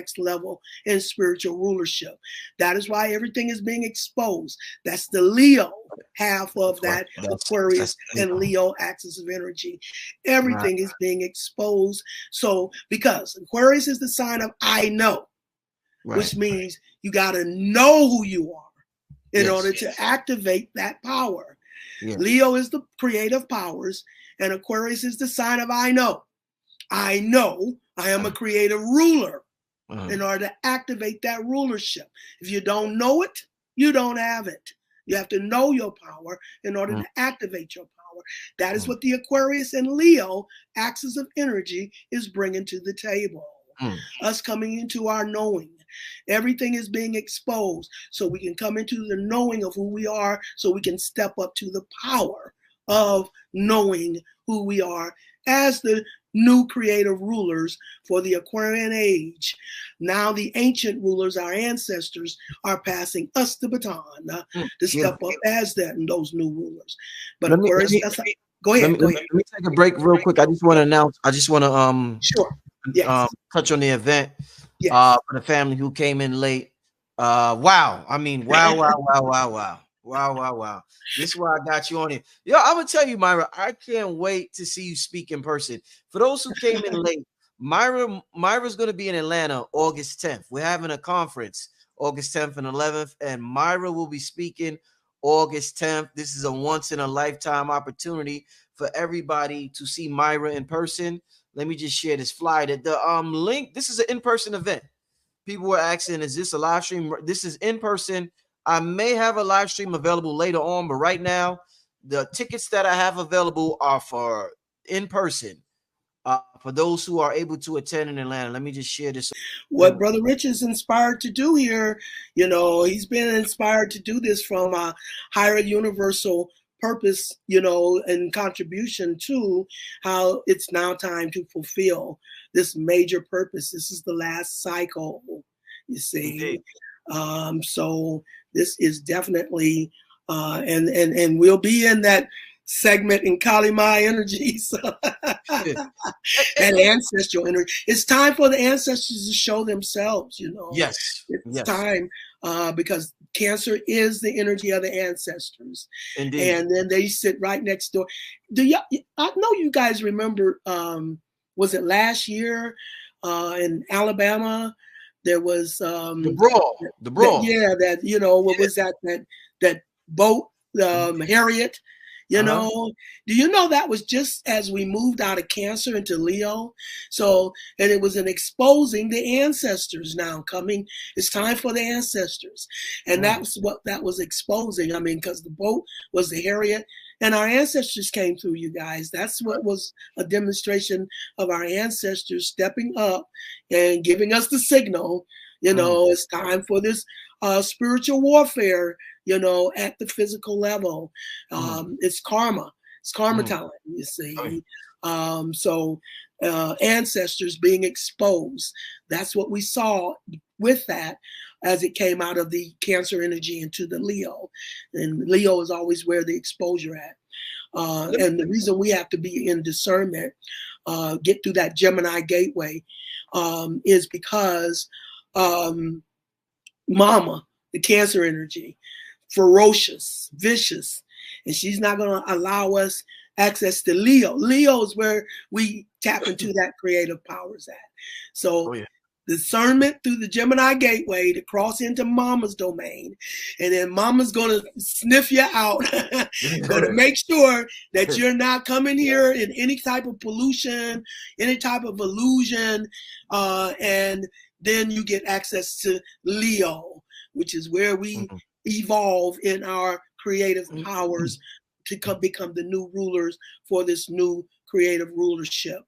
next level in spiritual rulership. That is why everything is being exposed. That's the Leo half of that Aquarius and Leo axis of energy. Everything is being exposed. So because Aquarius is the sign of I know, which means you got to know who you are in order to activate that power. Leo is the creative powers, and Aquarius is the sign of I know. I know I am a creative ruler in order to activate that rulership. If you don't know it, you don't have it. You have to know your power in order to activate your power. That is what the Aquarius and Leo axis of energy is bringing to the table. Us coming into our knowing. Everything is being exposed so we can come into the knowing of who we are, so we can step up to the power of knowing who we are as the new creative rulers for the Aquarian age. Now the ancient rulers, our ancestors, are passing us the baton to step up as that and those new rulers. But go ahead. Let me take a break real quick. I just want to announce. I just want to touch on the event for the family who came in late. Wow. I mean, wow. This is why I got you on here. Yo, I'm gonna tell you, Myrah, I can't wait to see you speak in person. For those who came in late, Myrah's gonna be in Atlanta August 10th. We're having a conference August 10th and 11th, and Myrah will be speaking August 10th. This is a once in a lifetime opportunity for everybody to see Myrah in person. Let me just share this flyer. The link. This is an in-person event. People were asking, is this a live stream? This is in person. I may have a live stream available later on, but right now, the tickets that I have available are for in person. For those who are able to attend in Atlanta, let me just share this. What Brother Rich is inspired to do here, you know, he's been inspired to do this from a higher universal purpose, you know, and contribution to how it's now time to fulfill this major purpose. This is the last cycle, you see. So this is definitely, and we'll be in that segment in Kali Ma energies and ancestral energy. It's time for the ancestors to show themselves, you know. Yes. It's time because Cancer is the energy of the ancestors. Indeed. And then they sit right next door. I know you guys remember, was it last year in Alabama? There was the brawl. That you know, what was that boat, Harriet, you know? Do you know that was just as we moved out of Cancer into Leo? So, and it was an exposing the ancestors now coming. It's time for the ancestors. And that's what that was exposing. I mean, because the boat was the Harriet and our ancestors came through, you guys. That's what was a demonstration of our ancestors stepping up and giving us the signal, you know, it's time for this spiritual warfare, you know, at the physical level. It's karma. It's karma time, you see. So ancestors being exposed. That's what we saw with that as it came out of the Cancer energy into the Leo. And Leo is always where the exposure at. And the reason we have to be in discernment, get through that Gemini gateway, is because Mama, the Cancer energy, ferocious, vicious, and she's not going to allow us access to Leo. Leo is where we tap into that creative powers at. So discernment through the Gemini gateway to cross into Mama's domain, and then Mama's going to sniff you out, going to make sure that you're not coming here in any type of pollution, any type of illusion, and then you get access to Leo, which is where we evolve in our creative powers to become the new rulers for this new creative rulership.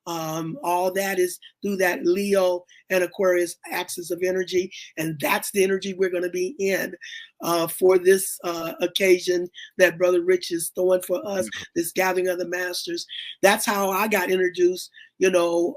All that is through that Leo and Aquarius axis of energy, and that's the energy we're going to be in for this occasion that Brother Rich is throwing for us, this gathering of the masters. That's how I got introduced, you know,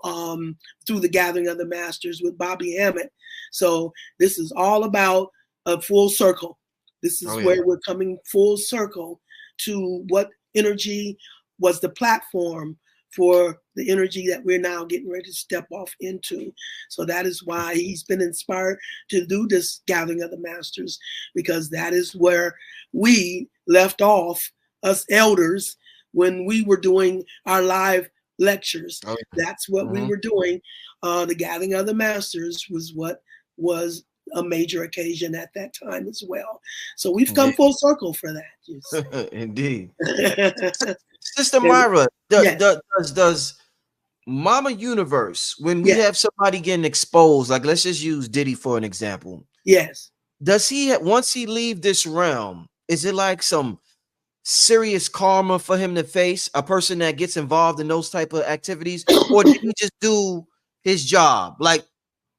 through the gathering of the masters with Bobby Hammett. So this is all about a full circle. This is where we're coming full circle to what energy was the platform for the energy that we're now getting ready to step off into. So that is why he's been inspired to do this gathering of the masters, because that is where we left off, us elders, when we were doing our live lectures. Okay. That's what we were doing. The gathering of the masters was what was a major occasion at that time as well. So we've come full circle for that. Yes. Indeed. Sister Myrah, does Mama Universe, when we have somebody getting exposed, like let's just use Diddy for an example. Yes. Does he, once he leave this realm, is it like some serious karma for him to face, a person that gets involved in those type of activities? Or did he just do his job? Like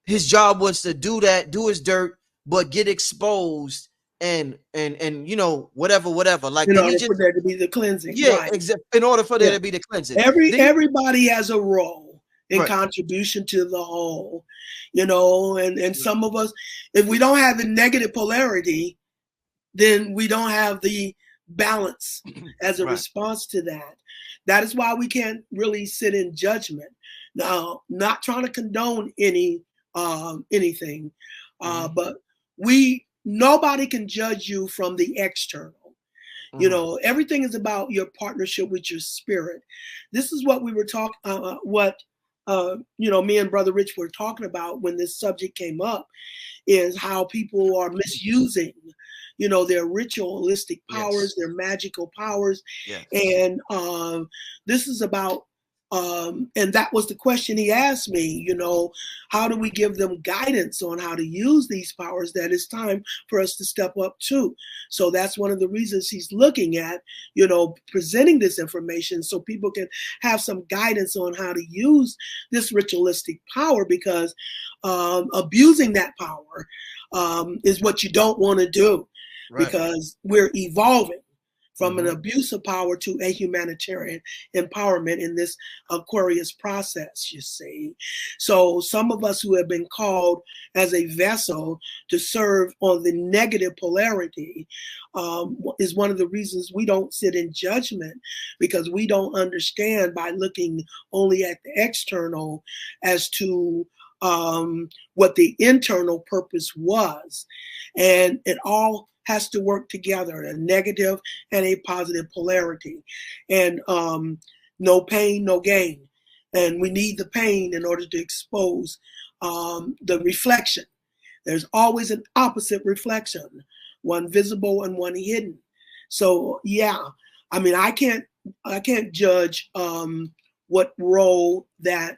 his job was to do that, do his dirt, but get exposed and you know, whatever. Like in order for there to be the cleansing. Yeah, right. In order for there to be the cleansing. Everybody has a role in contribution to the whole, you know, and some of us, if we don't have the negative polarity, then we don't have the balance as a response to that. That is why we can't really sit in judgment. Now, not trying to condone anything, but nobody can judge you from the external. You know, everything is about your partnership with your spirit. This is what we were talking, you know, me and Brother Rich were talking about when this subject came up, is how people are misusing, you know, their ritualistic powers, their magical powers. And this is about, and that was the question he asked me, you know, how do we give them guidance on how to use these powers that it's time for us to step up to? So that's one of the reasons he's looking at, you know, presenting this information so people can have some guidance on how to use this ritualistic power, because abusing that power is what you don't want to do, because we're evolving from an abuse of power to a humanitarian empowerment in this Aquarius process, you see. So some of us who have been called as a vessel to serve on the negative polarity is one of the reasons we don't sit in judgment, because we don't understand by looking only at the external as to what the internal purpose was. And it all has to work together, a negative and a positive polarity. And no pain, no gain. And we need the pain in order to expose the reflection. There's always an opposite reflection, one visible and one hidden. So yeah, I mean, I can't judge what role that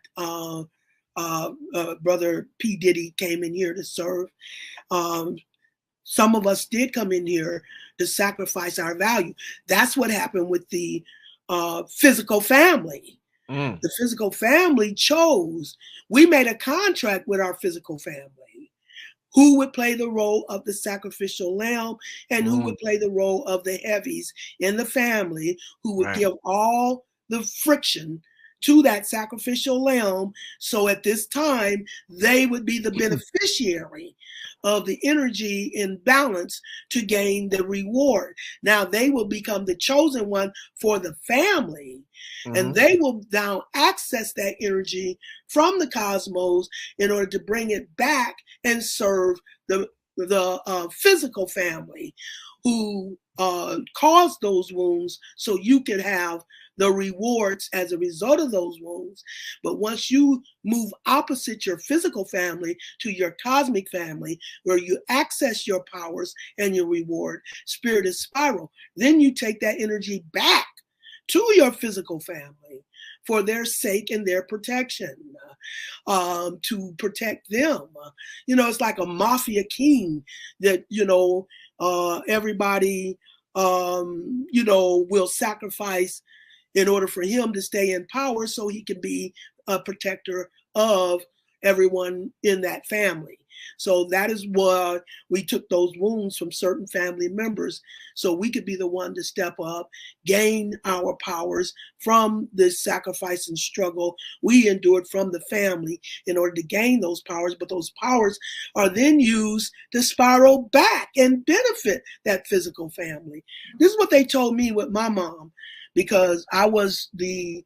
Brother P. Diddy came in here to serve. Some of us did come in here to sacrifice our value. That's what happened with the physical family. The physical family chose. We made a contract with our physical family. Who would play the role of the sacrificial lamb, and who would play the role of the heavies in the family, who would give all the friction to that sacrificial lamb. So at this time, they would be the beneficiary of the energy in balance to gain the reward. Now they will become the chosen one for the family, and they will now access that energy from the cosmos in order to bring it back and serve the physical family who caused those wounds, so you can have the rewards as a result of those wounds. But once you move opposite your physical family to your cosmic family, where you access your powers and your reward, spirit is spiral, then you take that energy back to your physical family for their sake and their protection, to protect them. You know, it's like a mafia king that, you know, everybody, you know, will sacrifice in order for him to stay in power, so he can be a protector of everyone in that family. So that is why we took those wounds from certain family members, so we could be the one to step up, gain our powers from this sacrifice and struggle we endured from the family in order to gain those powers. But those powers are then used to spiral back and benefit that physical family. This is what they told me with my mom, because I was the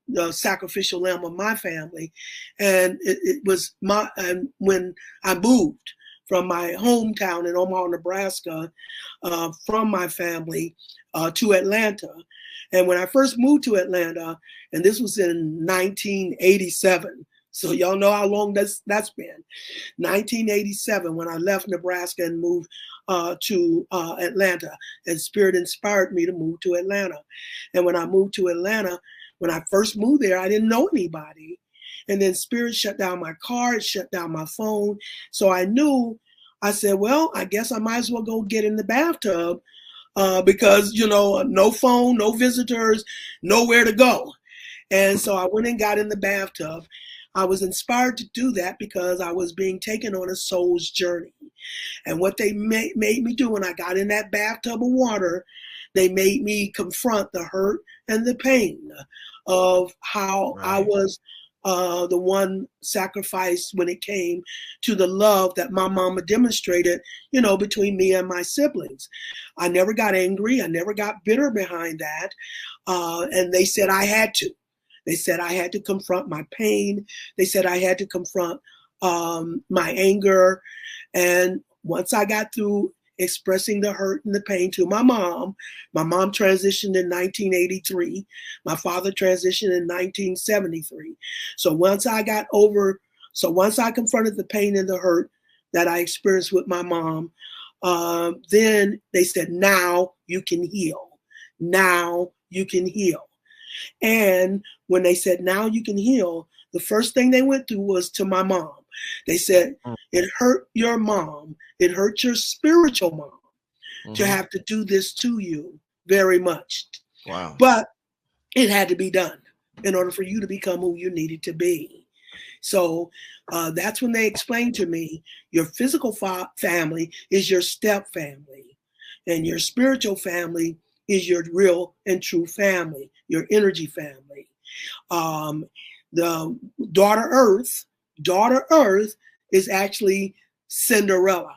the sacrificial lamb of my family. And it was and when I moved from my hometown in Omaha, Nebraska, from my family to Atlanta. And when I first moved to Atlanta, and this was in 1987, so y'all know how long that's been. 1987, when I left Nebraska and moved to Atlanta, and Spirit inspired me to move to Atlanta. And when I moved to Atlanta, when I first moved there, I didn't know anybody. And then Spirit shut down my car, it shut down my phone. So I knew, I said, well, I guess I might as well go get in the bathtub because, you know, no phone, no visitors, nowhere to go. And so I went and got in the bathtub. I was inspired to do that because I was being taken on a soul's journey. And what they made me do when I got in that bathtub of water, they made me confront the hurt and the pain of how I was the one sacrificed when it came to the love that my mama demonstrated, you know, between me and my siblings. I never got angry. I never got bitter behind that. And they said I had to. They said I had to confront my pain. They said I had to confront my anger. And once I got through expressing the hurt and the pain to my mom transitioned in 1983. My father transitioned in 1973. So once I confronted the pain and the hurt that I experienced with my mom, then they said, now you can heal. Now you can heal. And when they said, now you can heal, the first thing they went through was to my mom. They said, it hurt your mom. It hurt your spiritual mom to have to do this to you very much. Wow. But it had to be done in order for you to become who you needed to be. So that's when they explained to me, your physical family is your step family, and your spiritual family is your real and true family, your energy family. The daughter Earth is actually Cinderella.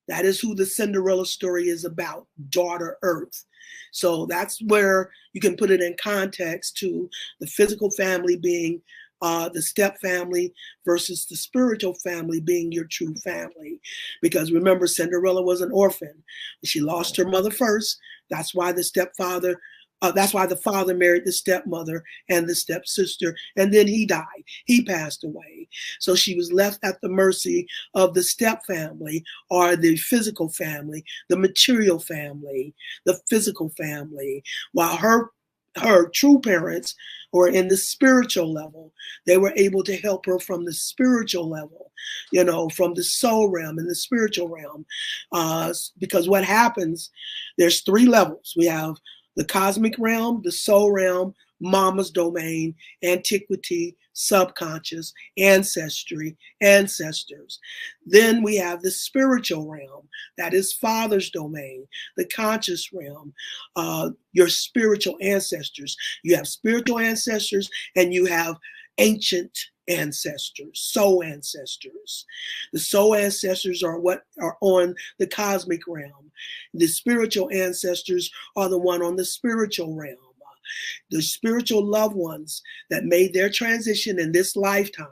That is who the Cinderella story is about, daughter Earth. So that's where you can put it in context to the physical family being the step family versus the spiritual family being your true family. Because remember, Cinderella was an orphan. She lost her mother first. That's why that's why the father married the stepmother and the stepsister, and then he died. He passed away. So she was left at the mercy of the step family, or the physical family, the material family, the physical family, while her true parents were in the spiritual level. They were able to help her from the spiritual level, you know, from the soul realm and the spiritual realm. Because what happens, there's three levels. We have the cosmic realm, the soul realm, mama's domain, antiquity, subconscious, ancestry, ancestors. Then we have the spiritual realm, that is father's domain, the conscious realm, your spiritual ancestors. You have spiritual ancestors and you have ancient ancestors, soul ancestors. The soul ancestors are what are on the cosmic realm. The spiritual ancestors are the one on the spiritual realm. The spiritual loved ones that made their transition in this lifetime,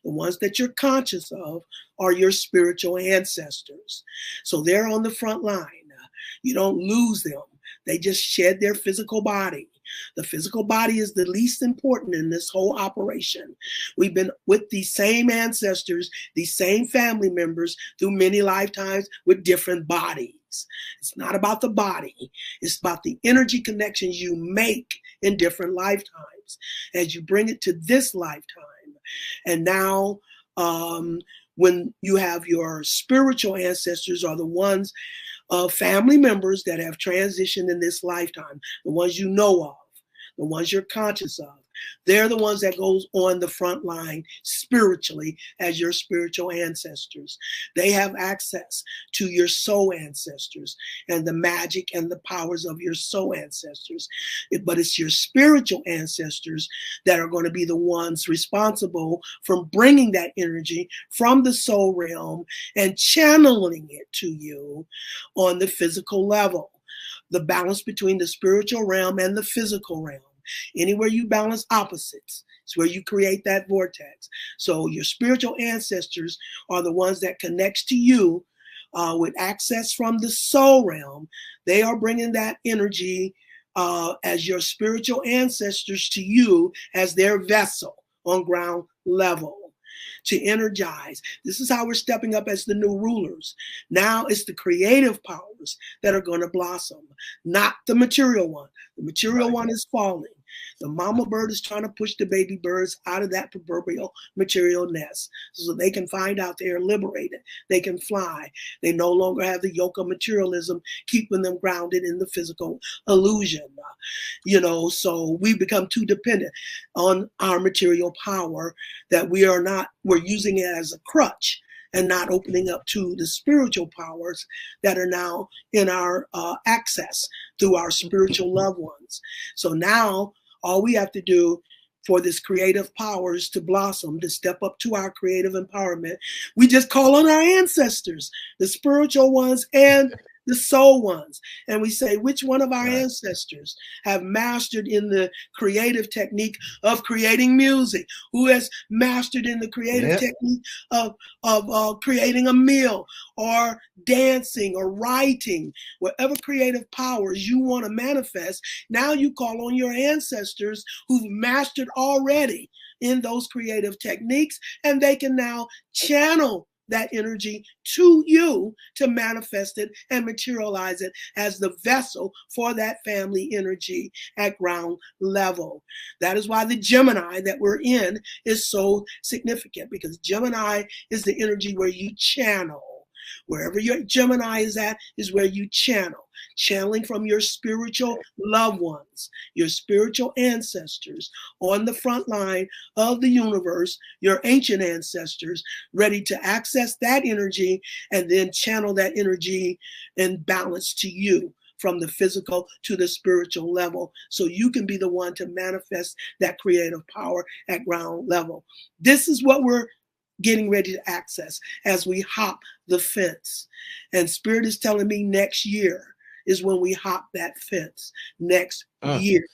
the ones that you're conscious of, are your spiritual ancestors. So they're on the front line. You don't lose them. They just shed their physical body. The physical body is the least important in this whole operation. We've been with these same ancestors, these same family members through many lifetimes with different bodies. It's not about the body. It's about the energy connections you make in different lifetimes as you bring it to this lifetime. And now when you have your spiritual ancestors are the ones family members that have transitioned in this lifetime, the ones you know of, the ones you're conscious of. They're the ones that goes on the front line spiritually as your spiritual ancestors. They have access to your soul ancestors and the magic and the powers of your soul ancestors. But it's your spiritual ancestors that are going to be the ones responsible for bringing that energy from the soul realm and channeling it to you on the physical level. The balance between the spiritual realm and the physical realm. Anywhere you balance opposites, it's where you create that vortex. So your spiritual ancestors are the ones that connects to you with access from the soul realm. They are bringing that energy as your spiritual ancestors to you as their vessel on ground level to energize. This is how we're stepping up as the new rulers. Now it's the creative powers that are going to blossom, not the material one. The material one is falling. The mama bird is trying to push the baby birds out of that proverbial material nest so they can find out they are liberated. They can fly. They no longer have the yoke of materialism keeping them grounded in the physical illusion. So we become too dependent on our material power that we're using it as a crutch and not opening up to the spiritual powers that are now in our access through our spiritual loved ones. So now all we have to do for this creative powers to blossom, to step up to our creative empowerment, we just call on our ancestors, the spiritual ones and the soul ones. And we say, which one of our ancestors have mastered in the creative technique of creating music? Who has mastered in the creative technique of creating a meal or dancing or writing? Whatever creative powers you want to manifest, now you call on your ancestors who've mastered already in those creative techniques, and they can now channel that energy to you to manifest it and materialize it as the vessel for that family energy at ground level. That is why the Gemini that we're in is so significant, because Gemini is the energy where you channel. Wherever your Gemini is at is where you channel. Channeling from your spiritual loved ones, your spiritual ancestors on the front line of the universe, your ancient ancestors, ready to access that energy and then channel that energy and balance to you from the physical to the spiritual level, so you can be the one to manifest that creative power at ground level. This is what we're getting ready to access as we hop the fence. And Spirit is telling me next year is when we hop that fence, next year.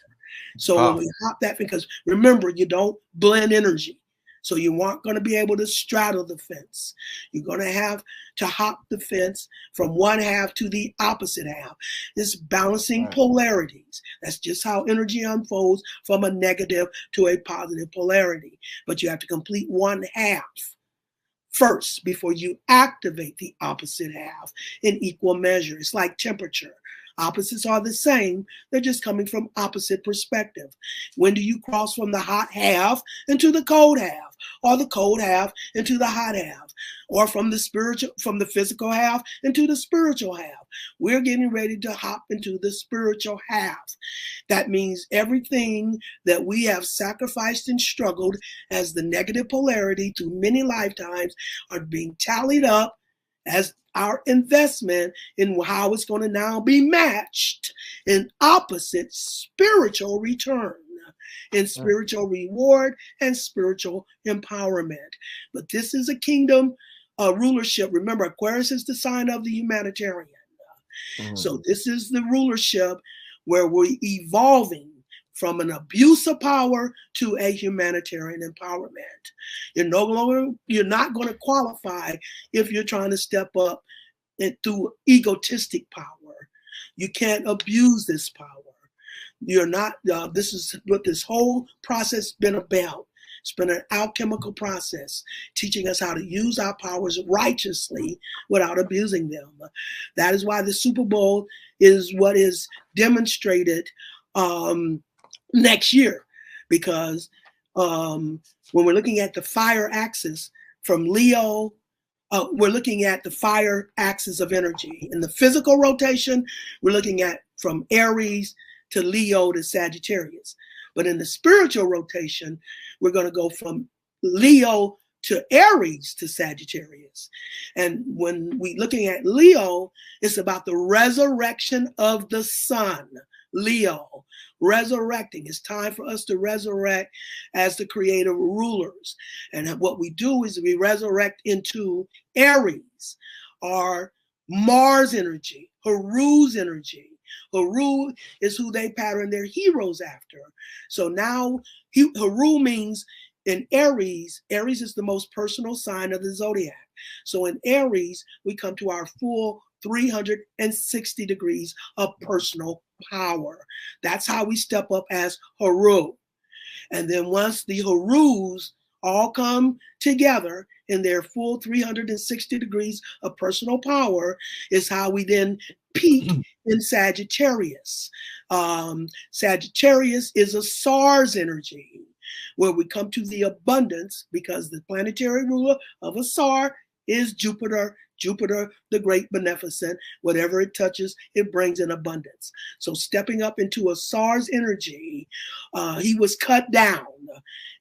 So when we hop that, because remember, you don't blend energy. So you aren't going to be able to straddle the fence. You're going to have to hop the fence from one half to the opposite half. It's balancing polarities. That's just how energy unfolds from a negative to a positive polarity. But you have to complete one half first before you activate the opposite half in equal measure. It's like temperature. Opposites are the same. They're just coming from opposite perspective. When do you cross from the hot half into the cold half, or the cold half into the hot half, or from the physical half into the spiritual half? We're getting ready to hop into the spiritual half. That means everything that we have sacrificed and struggled as the negative polarity through many lifetimes are being tallied up as our investment in how it's going to now be matched in opposite spiritual return, in spiritual reward and spiritual empowerment. But this is a kingdom rulership. Remember, Aquarius is the sign of the humanitarian. So this is the rulership where we're evolving from an abuse of power to a humanitarian empowerment. You're not going to qualify if you're trying to step up through egotistic power. You can't abuse this power. You're not, this is what this whole process has been about. It's been an alchemical process, teaching us how to use our powers righteously without abusing them. That is why the Super Bowl is what is demonstrated next year, because when we're looking at the fire axis from Leo, we're looking at the fire axis of energy. In the physical rotation, we're looking at from Aries to Leo to Sagittarius. But in the spiritual rotation, we're going to go from Leo to Aries to Sagittarius. And when we're looking at Leo, it's about the resurrection of the sun. Leo, resurrecting. It's time for us to resurrect as the creative rulers. And what we do is we resurrect into Aries, our Mars energy, Haru's energy, Haru is who they pattern their heroes after. So now Haru means in Aries, Aries is the most personal sign of the zodiac. So in Aries, we come to our full 360 degrees of personal power. That's how we step up as Haru. And then once the Harus all come together in their full 360 degrees of personal power, is how we then peak in Sagittarius. Sagittarius is a SARS energy, where we come to the abundance, because the planetary ruler of a SAR is Jupiter. Jupiter, the great beneficent, whatever it touches, it brings in abundance. So stepping up into a SARS energy, he was cut down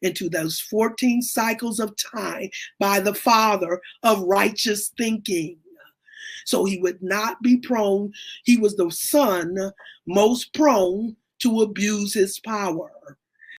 into those 14 cycles of time by the father of righteous thinking. So he would not be prone, he was the son most prone to abuse his power.